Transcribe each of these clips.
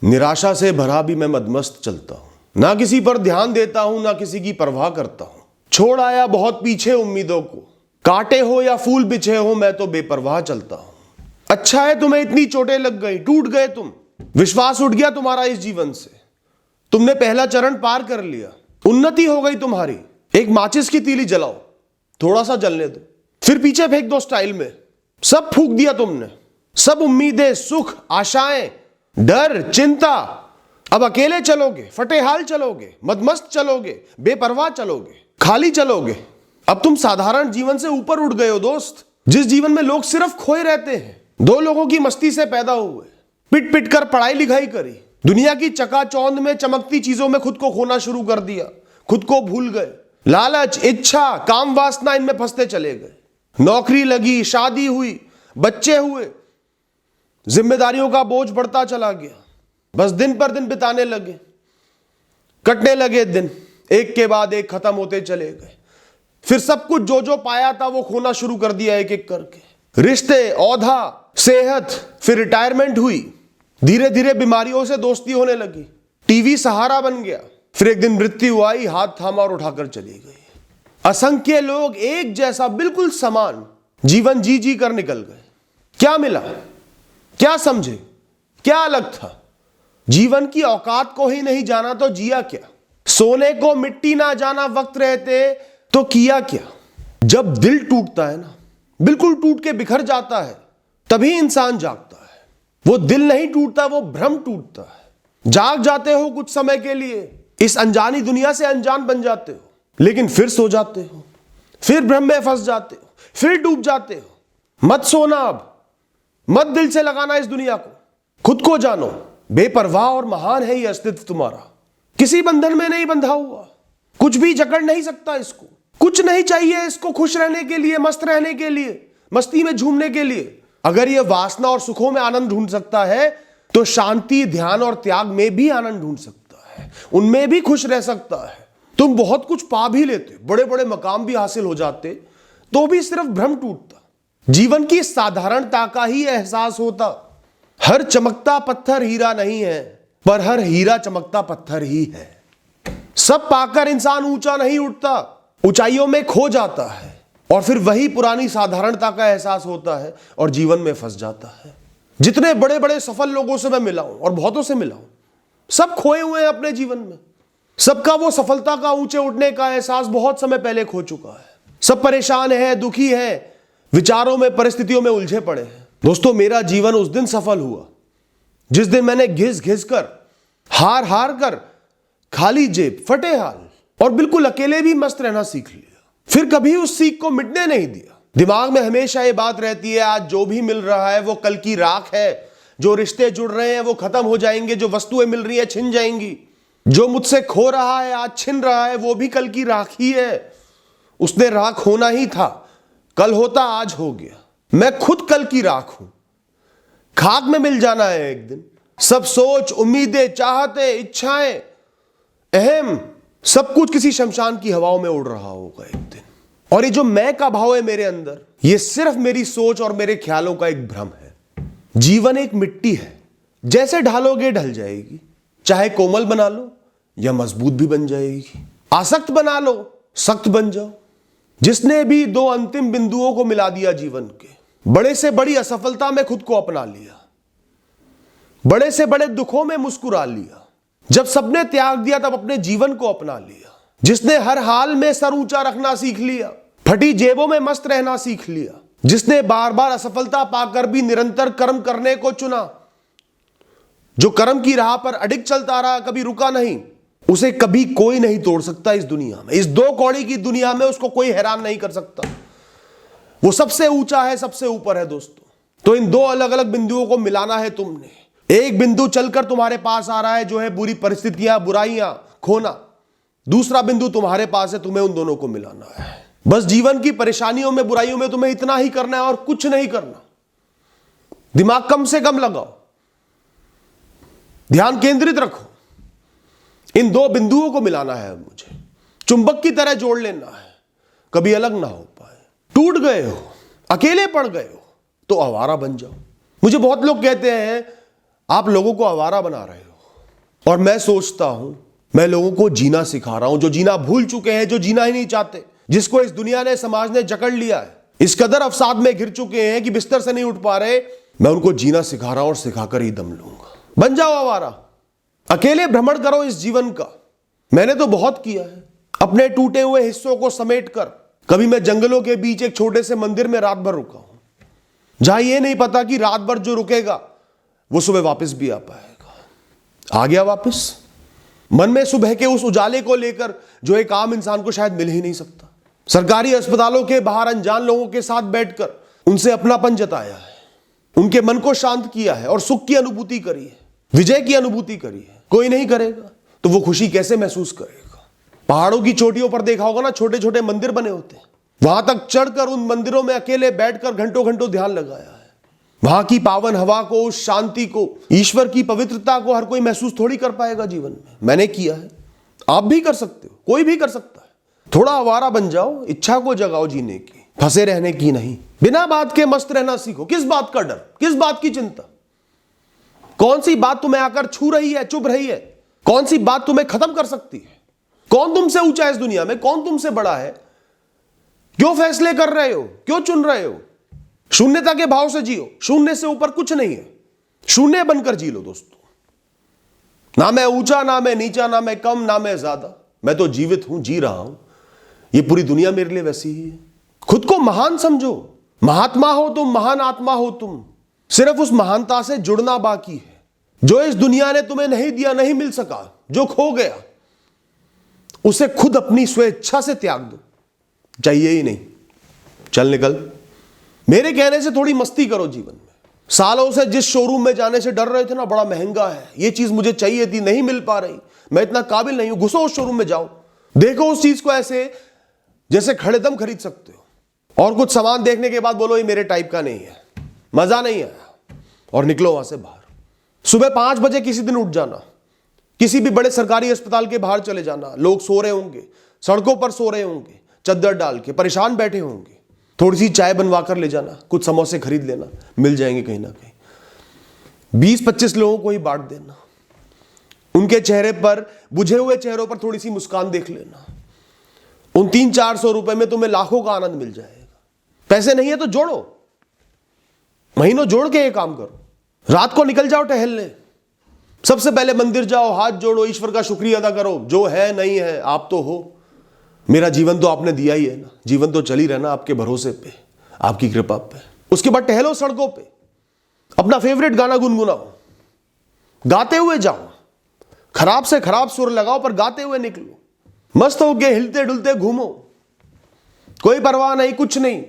निराशा से भरा भी मैं मदमस्त चलता हूँ, ना किसी पर ध्यान देता हूँ ना किसी की परवाह करता हूँ। छोड़ आया बहुत पीछे उम्मीदों को, कांटे हो या फूल बिछे हो मैं तो बेपरवाह चलता हूँ। अच्छा है तुम्हें इतनी चोटें लग गई, टूट गए तुम, विश्वास उठ गया तुम्हारा इस जीवन से, तुमने पहला चरण पार कर लिया, उन्नति हो गई तुम्हारी। एक माचिस की तीली जलाओ, थोड़ा सा जलने दो, फिर पीछे फेंक दो स्टाइल में। सब फूंक दिया तुमने, सब उम्मीदें, सुख, आशाएं, डर, चिंता। अब अकेले चलोगे, फटे हाल चलोगे, मदमस्त चलोगे, बेपरवाह चलोगे, खाली चलोगे। अब तुम साधारण जीवन से ऊपर उठ गए हो दोस्त, जिस जीवन में लोग सिर्फ खोए रहते हैं। दो लोगों की मस्ती से पैदा हुए, पिट पिट कर पढ़ाई लिखाई करी, दुनिया की चकाचौंध में चमकती चीजों में खुद को खोना शुरू कर दिया, खुद को भूल गए। लालच, इच्छा, काम वासना, इनमें फंसते चले गए। नौकरी लगी, शादी हुई, बच्चे हुए, जिम्मेदारियों का बोझ बढ़ता चला गया। बस दिन पर दिन बिताने लगे, कटने लगे दिन, एक के बाद एक खत्म होते चले गए। फिर सब कुछ जो जो पाया था वो खोना शुरू कर दिया एक एक करके। रिश्ते, औधा, सेहत, फिर रिटायरमेंट हुई, धीरे धीरे बीमारियों से दोस्ती होने लगी, टीवी सहारा बन गया। फिर एक दिन मृत्यु आई, हाथ थामा और उठाकर चली गई। असंख्य लोग एक जैसा, बिल्कुल समान जीवन जी जी कर निकल गए। क्या मिला, क्या समझे, क्या अलग था? जीवन की औकात को ही नहीं जाना तो जिया क्या? सोने को मिट्टी ना जाना वक्त रहते तो किया क्या? जब दिल टूटता है ना, बिल्कुल टूट के बिखर जाता है, तभी इंसान जागता है। वो दिल नहीं टूटता, वो भ्रम टूटता है। जाग जाते हो कुछ समय के लिए, इस अनजानी दुनिया से अनजान बन जाते हो, लेकिन फिर सो जाते हो, फिर भ्रम में फंस जाते हो, फिर डूब जाते हो। मत सोना अब, मत दिल से लगाना इस दुनिया को। खुद को जानो, बेपरवाह और महान है ये अस्तित्व तुम्हारा। किसी बंधन में नहीं बंधा हुआ, कुछ भी जकड़ नहीं सकता इसको। कुछ नहीं चाहिए इसको खुश रहने के लिए, मस्त रहने के लिए, मस्ती में झूमने के लिए। अगर ये वासना और सुखों में आनंद ढूंढ सकता है तो शांति, ध्यान और त्याग में भी आनंद ढूंढ सकता है, उनमें भी खुश रह सकता है। तुम बहुत कुछ पा भी लेते, बड़े बड़े मकाम भी हासिल हो जाते, तो भी सिर्फ भ्रम टूटता। जीवन की साधारणता का ही एहसास होता। हर चमकता पत्थर हीरा नहीं है, पर हर हीरा चमकता पत्थर ही है। सब पाकर इंसान ऊंचा नहीं उठता, ऊंचाइयों में खो जाता है, और फिर वही पुरानी साधारणता का एहसास होता है और जीवन में फंस जाता है। जितने बड़े बड़े सफल लोगों से मैं मिला हूं और बहुतों से मिला हूं, सब खोए हुए हैं अपने जीवन में। सबका वो सफलता का ऊंचे उठने का एहसास बहुत समय पहले खो चुका है। सब परेशान है, दुखी है, विचारों में, परिस्थितियों में उलझे पड़े हैं। दोस्तों, मेरा जीवन उस दिन सफल हुआ जिस दिन मैंने घिस घिस कर, हार हार कर, खाली जेब, फटे हाल और बिल्कुल अकेले भी मस्त रहना सीख लिया। फिर कभी उस सीख को मिटने नहीं दिया। दिमाग में हमेशा ये बात रहती है, आज जो भी मिल रहा है वो कल की राख है। जो रिश्ते जुड़ रहे हैं वो खत्म हो जाएंगे, जो वस्तुएं मिल रही है छिन जाएंगी, जो मुझसे खो रहा है, आज छिन रहा है, वो भी कल की राख ही है। उसने राख होना ही था, कल होता आज हो गया। मैं खुद कल की राख हूं, खाक में मिल जाना है एक दिन। सब सोच, उम्मीदें, चाहते, इच्छाएं, अहम, सब कुछ किसी शमशान की हवाओं में उड़ रहा होगा एक दिन। और ये जो मैं का भाव है मेरे अंदर, ये सिर्फ मेरी सोच और मेरे ख्यालों का एक भ्रम है। जीवन एक मिट्टी है, जैसे ढालोगे ढल जाएगी। चाहे कोमल बना लो या मजबूत भी बन जाएगी। आसक्त बना लो, सख्त बन जाओ। जिसने भी दो अंतिम बिंदुओं को मिला दिया जीवन के, बड़े से बड़ी असफलता में खुद को अपना लिया, बड़े से बड़े दुखों में मुस्कुरा लिया, जब सबने त्याग दिया तब अपने जीवन को अपना लिया। जिसने हर हाल में सर ऊंचा रखना सीख लिया, फटी जेबों में मस्त रहना सीख लिया, जिसने बार बार असफलता पाकर भी निरंतर कर्म करने को चुना, जो कर्म की राह पर अडिग चलता रहा, कभी रुका नहीं, उसे कभी कोई नहीं तोड़ सकता इस दुनिया में। इस दो कौड़ी की दुनिया में उसको कोई हैरान नहीं कर सकता। वो सबसे ऊंचा है, सबसे ऊपर है दोस्तों। तो इन दो अलग अलग बिंदुओं को मिलाना है तुमने। एक बिंदु चलकर तुम्हारे पास आ रहा है जो है बुरी परिस्थितियां, बुराइयां, खोना। दूसरा बिंदु तुम्हारे पास है, तुम्हें उन दोनों को मिलाना है। बस जीवन की परेशानियों में, बुराइयों में तुम्हें इतना ही करना है और कुछ नहीं करना। दिमाग कम से कम लगाओ, ध्यान केंद्रित रखो। इन दो बिंदुओं को मिलाना है मुझे, चुंबक की तरह जोड़ लेना है, कभी अलग ना हो पाए। टूट गए हो, अकेले पड़ गए हो तो आवारा बन जाओ। मुझे बहुत लोग कहते हैं आप लोगों को आवारा बना रहे हो। और मैं सोचता हूं मैं लोगों को जीना सिखा रहा हूं, जो जीना भूल चुके हैं, जो जीना ही नहीं चाहते, जिसको इस दुनिया ने, समाज ने जकड़ लिया है, इस कदर अवसाद में घिर चुके हैं कि बिस्तर से नहीं उठ पा रहे। मैं उनको जीना सिखा रहा हूं और सिखाकर ही दम लूंगा। बन जाओ आवारा, अकेले भ्रमण करो इस जीवन का। मैंने तो बहुत किया है, अपने टूटे हुए हिस्सों को समेट कर। कभी मैं जंगलों के बीच एक छोटे से मंदिर में रात भर रुका हूं, जहां यह नहीं पता कि रात भर जो रुकेगा वो सुबह वापस भी आ पाएगा। आ गया वापस, मन में सुबह के उस उजाले को लेकर जो एक आम इंसान को शायद मिल ही नहीं सकता। सरकारी अस्पतालों के बाहर अनजान लोगों के साथ बैठकर उनसे अपनापन जताया है, उनके मन को शांत किया है और सुख की अनुभूति करी है, विजय की अनुभूति करी है। कोई नहीं करेगा तो वो खुशी कैसे महसूस करेगा। पहाड़ों की चोटियों पर देखा होगा ना, छोटे छोटे मंदिर बने होते हैं, वहां तक चढ़कर उन मंदिरों में अकेले बैठकर घंटों घंटों ध्यान लगाया है। वहां की पावन हवा को, उस शांति को, ईश्वर की पवित्रता को हर कोई महसूस थोड़ी कर पाएगा जीवन में। मैंने किया है, आप भी कर सकते हो, कोई भी कर सकता है। थोड़ा आवारा बन जाओ, इच्छा को जगाओ जीने की, फंसे रहने की नहीं। बिना बात के मस्त रहना सीखो। किस बात का डर, किस बात की चिंता? कौन सी बात तुम्हें आकर छू रही है, चुभ रही है? कौन सी बात तुम्हें खत्म कर सकती है? कौन तुमसे ऊंचा है इस दुनिया में? कौन तुमसे बड़ा है? क्यों फैसले कर रहे हो? क्यों चुन रहे हो? शून्यता के भाव से जियो। शून्य से ऊपर कुछ नहीं है, शून्य बनकर जी लो दोस्तों। ना मैं ऊंचा, ना मैं नीचा, ना मैं कम, ना मैं ज्यादा। मैं तो जीवित हूं, जी रहा हूं। ये पूरी दुनिया मेरे लिए वैसी ही है। खुद को महान समझो। महात्मा हो तुम, महान आत्मा हो तुम। सिर्फ उस महानता से जुड़ना बाकी है जो इस दुनिया ने तुम्हें नहीं दिया, नहीं मिल सका, जो खो गया, उसे खुद अपनी स्वेच्छा से त्याग दो। चाहिए ही नहीं, चल निकल। मेरे कहने से थोड़ी मस्ती करो जीवन में। सालों से जिस शोरूम में जाने से डर रहे थे ना, बड़ा महंगा है, ये चीज मुझे चाहिए थी, नहीं मिल पा रही, मैं इतना काबिल नहीं हूं, घुसो उस शोरूम में, जाओ, देखो उस चीज को ऐसे जैसे खड़े दम खरीद सकते हो। और कुछ सामान देखने के बाद बोलो ये मेरे टाइप का नहीं है, मजा नहीं आया, और निकलो वहां से बाहर। सुबह 5 बजे किसी दिन उठ जाना, किसी भी बड़े सरकारी अस्पताल के बाहर चले जाना। लोग सो रहे होंगे, सड़कों पर सो रहे होंगे, चद्दर डाल के परेशान बैठे होंगे। थोड़ी सी चाय बनवा कर ले जाना, कुछ समोसे खरीद लेना, मिल जाएंगे कहीं ना कहीं। 20-25 लोगों को ही बांट देना। उनके चेहरे पर, बुझे हुए चेहरों पर थोड़ी सी मुस्कान देख लेना। उन 300-400 रुपए में तुम्हें लाखों का आनंद मिल जाएगा। पैसे नहीं है तो जोड़ो, महीनों जोड़ के ये काम करो। रात को निकल जाओ टहलने, सबसे पहले मंदिर जाओ, हाथ जोड़ो, ईश्वर का शुक्रिया अदा करो। जो है नहीं है, आप तो हो। मेरा जीवन तो आपने दिया ही है ना, जीवन तो चल ही रहना आपके भरोसे पे, आपकी कृपा पे। उसके बाद टहलो सड़कों पे, अपना फेवरेट गाना गुनगुनाओ, गाते हुए जाओ, खराब से खराब सुर लगाओ पर गाते हुए निकलो। मस्त होके हिलते डुलते घूमो, कोई परवाह नहीं, कुछ नहीं।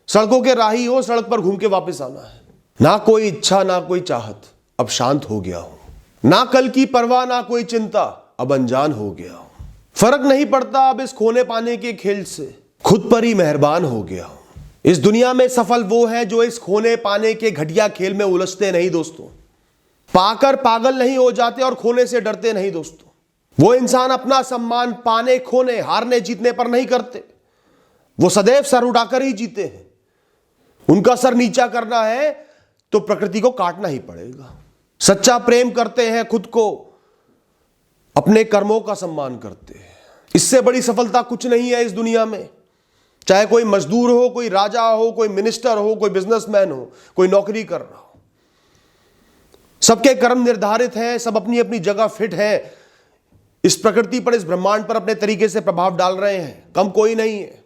सड़कों के राही हो, सड़क पर घूम के वापस आना है। ना कोई इच्छा, ना कोई चाहत, अब शांत हो गया हूं। ना कल की परवाह, ना कोई चिंता, अब अनजान हो गया हूं। फर्क नहीं पड़ता अब इस खोने पाने के खेल से, खुद पर ही मेहरबान हो गया हूं। इस दुनिया में सफल वो है जो इस खोने पाने के घटिया खेल में उलझते नहीं दोस्तों। पाकर पागल नहीं हो जाते और खोने से डरते नहीं दोस्तों। वो इंसान अपना सम्मान पाने, खोने, हारने जीतने पर नहीं करते। वो सदैव सर उठाकर ही जीते हैं। उनका सर नीचा करना है तो प्रकृति को काटना ही पड़ेगा। सच्चा प्रेम करते हैं खुद को, अपने कर्मों का सम्मान करते हैं। इससे बड़ी सफलता कुछ नहीं है इस दुनिया में। चाहे कोई मजदूर हो, कोई राजा हो, कोई मिनिस्टर हो, कोई बिजनेसमैन हो, कोई नौकरी कर रहा हो, सबके कर्म निर्धारित हैं, सब अपनी अपनी जगह फिट हैं। इस प्रकृति पर, इस ब्रह्मांड पर अपने तरीके से प्रभाव डाल रहे हैं। कम कोई नहीं है,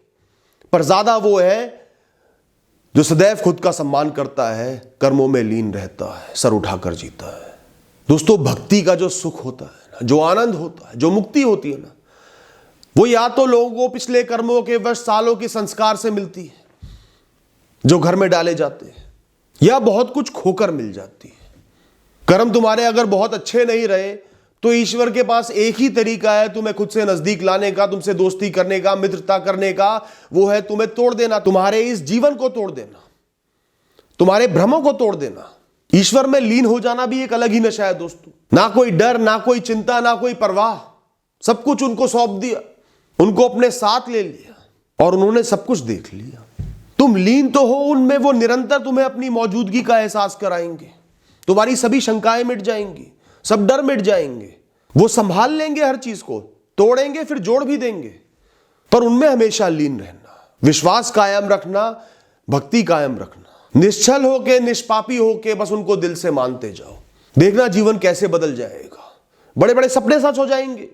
पर ज्यादा वो है जो सदैव खुद का सम्मान करता है, कर्मों में लीन रहता है, सर उठाकर जीता है। दोस्तों, भक्ति का जो सुख होता है ना, जो आनंद होता है, जो मुक्ति होती है ना, वो या तो लोगों को पिछले कर्मों के वर्ष, सालों के संस्कार से मिलती है जो घर में डाले जाते हैं, या बहुत कुछ खोकर मिल जाती है। कर्म तुम्हारे अगर बहुत अच्छे नहीं रहे तो ईश्वर के पास एक ही तरीका है तुम्हें खुद से नजदीक लाने का, तुमसे दोस्ती करने का, मित्रता करने का। वो है तुम्हें तोड़ देना, तुम्हारे इस जीवन को तोड़ देना, तुम्हारे भ्रमों को तोड़ देना। ईश्वर में लीन हो जाना भी एक अलग ही नशा है दोस्तों। ना कोई डर, ना कोई चिंता, ना कोई परवाह, सब कुछ उनको सौंप दिया, उनको अपने साथ ले लिया और उन्होंने सब कुछ देख लिया। तुम लीन तो हो उनमें, वो निरंतर तुम्हें अपनी मौजूदगी का एहसास कराएंगे। तुम्हारी सभी शंकाएं मिट जाएंगी, सब डर मिट जाएंगे। वो संभाल लेंगे हर चीज को, तोड़ेंगे फिर जोड़ भी देंगे, पर उनमें हमेशा लीन रहना, विश्वास कायम रखना, भक्ति कायम रखना, निश्चल होके, निष्पापी होके बस उनको दिल से मानते जाओ। देखना जीवन कैसे बदल जाएगा। बड़े बड़े सपने सच हो जाएंगे,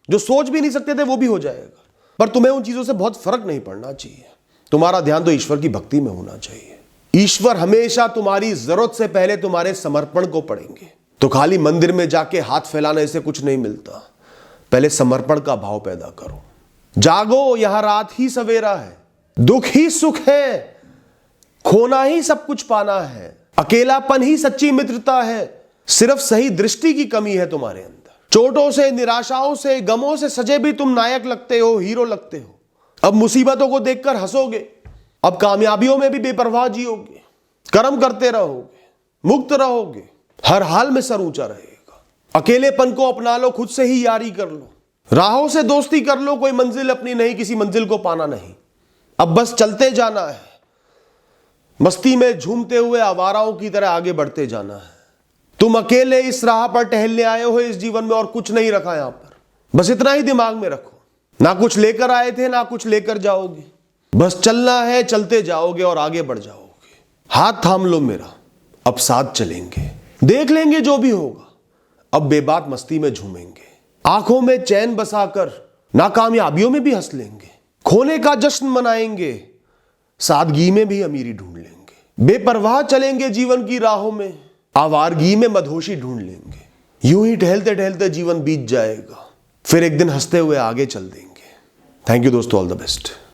जो सोच भी नहीं सकते थे वो भी हो जाएगा। पर तुम्हें उन चीजों से बहुत फर्क नहीं पड़ना चाहिए। तुम्हारा ध्यान तो ईश्वर की भक्ति में होना चाहिए। ईश्वर हमेशा तुम्हारी जरूरत से पहले तुम्हारे समर्पण को पढ़ेंगे। तो खाली मंदिर में जाके हाथ फैलाने से कुछ नहीं मिलता। पहले समर्पण का भाव पैदा करो। जागो, यहां रात ही सवेरा है, दुख ही सुख है, खोना ही सब कुछ पाना है, अकेलापन ही सच्ची मित्रता है, सिर्फ सही दृष्टि की कमी है तुम्हारे अंदर। चोटों से, निराशाओं से, गमों से सजे भी तुम नायक लगते हो, हीरो लगते हो। अब मुसीबतों को देखकर हंसोगे, अब कामयाबियों में भी बेपरवाह जियोगे, कर्म करते रहोगे, मुक्त रहोगे, हर हाल में सर ऊंचा रहेगा। अकेलेपन को अपना लो, खुद से ही यारी कर लो, राहों से दोस्ती कर लो। कोई मंजिल अपनी नहीं, किसी मंजिल को पाना नहीं, अब बस चलते जाना है, मस्ती में झूमते हुए आवाराओं की तरह आगे बढ़ते जाना है। तुम अकेले इस राह पर टहलने आए हो इस जीवन में, और कुछ नहीं रखा यहां पर। बस इतना ही दिमाग में रखो, ना कुछ लेकर आए थे, ना कुछ लेकर जाओगे, बस चलना है, चलते जाओगे और आगे बढ़ जाओगे। हाथ थाम लो मेरा, अब साथ चलेंगे, देख लेंगे जो भी होगा। अब बेबाक मस्ती में झूमेंगे, आंखों में चैन बसाकर नाकामयाबियों में भी हंस लेंगे, खोने का जश्न मनाएंगे, सादगी में भी अमीरी ढूंढ लेंगे, बेपरवाह चलेंगे जीवन की राहों में, आवारगी में मदहोशी ढूंढ लेंगे। यूं ही टहलते टहलते जीवन बीत जाएगा, फिर एक दिन हंसते हुए आगे चल देंगे। थैंक यू दोस्तों, ऑल द बेस्ट।